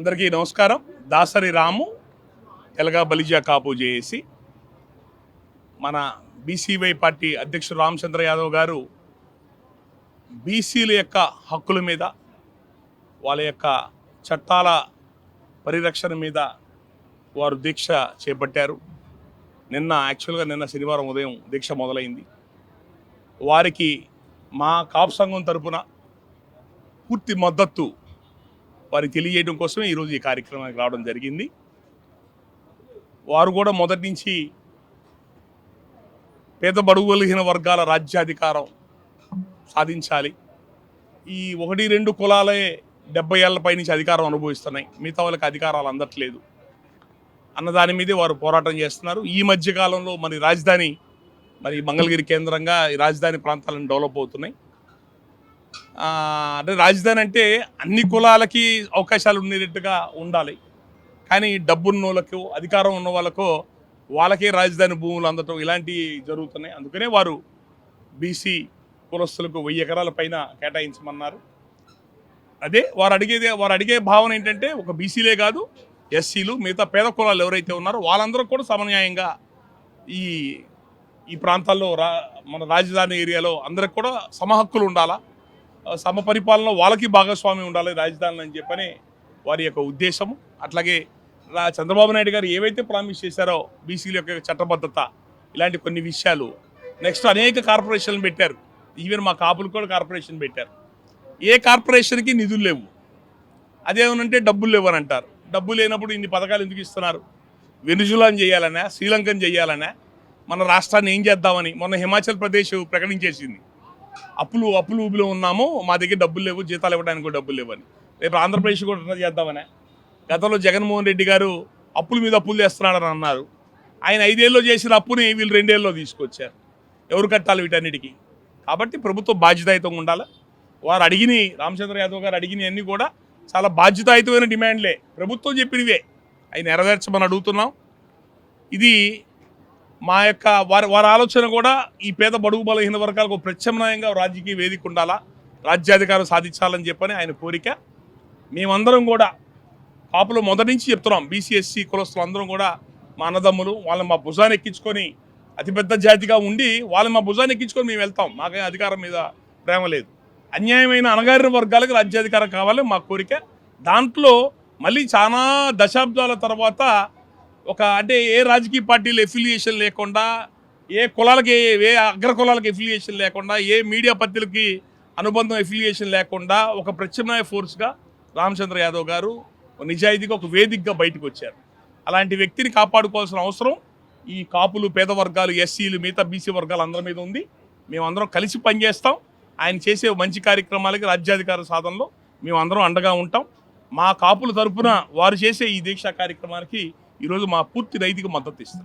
అందరికీ నమస్కారం. దాసరి రాము తెలగా బలిజా కాపు చేసి మన బీసీవై పార్టీ అధ్యక్షుడు రామచంద్ర యాదవ్ గారు బీసీల యొక్క హక్కుల మీద, వాళ్ళ యొక్క చట్టాల పరిరక్షణ మీద వారు దీక్ష చేపట్టారు. నిన్న శనివారం ఉదయం దీక్ష మొదలైంది. వారికి మా కాపు సంఘం తరపున పూర్తి మద్దతు వారికి తెలియజేయడం కోసమే ఈరోజు ఈ కార్యక్రమానికి రావడం జరిగింది. వారు కూడా మొదటి నుంచి పేద బడుగు బలహీన వర్గాల రాజ్యాధికారం సాధించాలి, ఈ 1-2 కులాలే 70 ఏళ్ల పైనుంచి అధికారం అనుభవిస్తున్నాయి, మిగతా వాళ్ళకి అధికారాలు అందట్లేదు అన్నదాని మీదే వారు పోరాటం చేస్తున్నారు. ఈ మధ్యకాలంలో రాజధాని మంగళగిరి కేంద్రంగా ఈ రాజధాని ప్రాంతాలను డెవలప్ అవుతున్నాయి. అంటే రాజధాని అంటే అన్ని కులాలకి అవకాశాలు ఉండేటట్టుగా ఉండాలి, కానీ డబ్బున్న వాళ్ళకు, అధికారం ఉన్న వాళ్ళకే రాజధాని భూములు అందటం ఇలాంటివి జరుగుతున్నాయి. అందుకనే వారు బీసీ కులస్తులకు 1000 ఎకరాల పైన కేటాయించమన్నారు. అదే వారు అడిగే భావన ఏంటంటే, ఒక బీసీలే కాదు, ఎస్సీలు, మిగతా పేద కులాలు ఎవరైతే ఉన్నారో వాళ్ళందరూ కూడా సమన్యాయంగా ఈ ప్రాంతాల్లో మన రాజధాని ఏరియాలో అందరికి కూడా సమహక్కులు ఉండాలా, సమపరిపాలన వాళ్ళకి భాగస్వామ్యం ఉండాలి రాజధానులు అని చెప్పని వారి యొక్క ఉద్దేశము. అట్లాగే చంద్రబాబు నాయుడు గారు ఏవైతే ప్రామిస్ చేశారో బీసీల యొక్క చట్టబద్ధత, ఇలాంటి కొన్ని విషయాలు, నెక్స్ట్ అనేక కార్పొరేషన్లు పెట్టారు. ఈవెన్ మా కాపులు కూడా కార్పొరేషన్ పెట్టారు. ఏ కార్పొరేషన్కి నిధులు లేవు, అదేమనంటే డబ్బులు లేవు అని అంటారు. డబ్బు లేనప్పుడు ఇన్ని పథకాలు ఎందుకు ఇస్తున్నారు? వెనుజులాని చేయాలన్నా, శ్రీలంకను చేయాలన్నా, మన రాష్ట్రాన్ని ఏం చేద్దామని మొన్న హిమాచల్ ప్రదేశ్ ప్రకటించేసింది, అప్పులు ఊబిలో ఉన్నాము, మా దగ్గర డబ్బులు లేవు, జీతాలు ఇవ్వడానికి కూడా డబ్బులు లేవని. రేపు ఆంధ్రప్రదేశ్ కూడా చేద్దామనే. గతంలో జగన్మోహన్ రెడ్డి గారు అప్పుల మీద అప్పులు చేస్తున్నాడని అన్నారు. ఆయన 5 ఏళ్ళలో చేసిన అప్పుని వీళ్ళు 2 ఏళ్ళలో తీసుకొచ్చారు. ఎవరు కట్టాలి వీటన్నిటికీ? కాబట్టి ప్రభుత్వం బాధ్యతాయుతంగా ఉండాలి. వారు రామచంద్ర యాదవ్ గారు అడిగినవన్నీ కూడా చాలా బాధ్యతాయుతమైన డిమాండ్లే, ప్రభుత్వం చెప్పినవే అవి నెరవేర్చమని అడుగుతున్నాం. ఇది మా యొక్క వారి ఆలోచన కూడా ఈ పేద బడుగు బలహీన వర్గాలకు ప్రత్యామ్నాయంగా రాజకీయ వేదిక ఉండాలా, రాజ్యాధికారం సాధించాలని చెప్పని ఆయన కోరిక. మేమందరం కూడా కాపులు మొదటి నుంచి చెప్తున్నాం, బీసీ ఎస్సీ కులస్తులు అందరం కూడా మా అన్నదమ్ములు, వాళ్ళని మా భుజాన్ని ఎక్కించుకొని, అతిపెద్ద జాతిగా ఉండి వాళ్ళని మా భుజాన్ని ఎక్కించుకొని మేము వెళ్తాం. మాకే అధికారం మీద ప్రేమ లేదు. అన్యాయమైన అణగారిన వర్గాలకు రాజ్యాధికారం కావాలి మా కోరిక. దాంట్లో మళ్ళీ చాలా దశాబ్దాల తర్వాత అంటే ఏ రాజకీయ పార్టీలు ఎఫిలియేషన్ లేకుండా, ఏ కులాలకి, ఏ అగ్ర కులాలకి ఎఫిలియేషన్ లేకుండా, ఏ మీడియా పత్రికలకి అనుబంధం ఎఫిలియేషన్ లేకుండా ఒక ప్రత్యామ్నాయ ఫోర్స్గా రామచంద్ర యాదవ్ గారు నిజాయితీగా ఒక వేదికగా బయటకు వచ్చారు. అలాంటి వ్యక్తిని కాపాడుకోవాల్సిన అవసరం ఈ కాపులు, పేద వర్గాలు, ఎస్సీలు, మిగతా బీసీ వర్గాలు అందరి మీద ఉంది. మేమందరం కలిసి పనిచేస్తాం. ఆయన చేసే మంచి కార్యక్రమాలకి, రాజ్యాధికార సాధనలో మేమందరం అండగా ఉంటాం. మా కాపుల తరపున వారు చేసే ఈ దీక్షా కార్యక్రమానికి ఈరోజు మా పూర్తి నైతిక మద్దతు ఇస్తాం.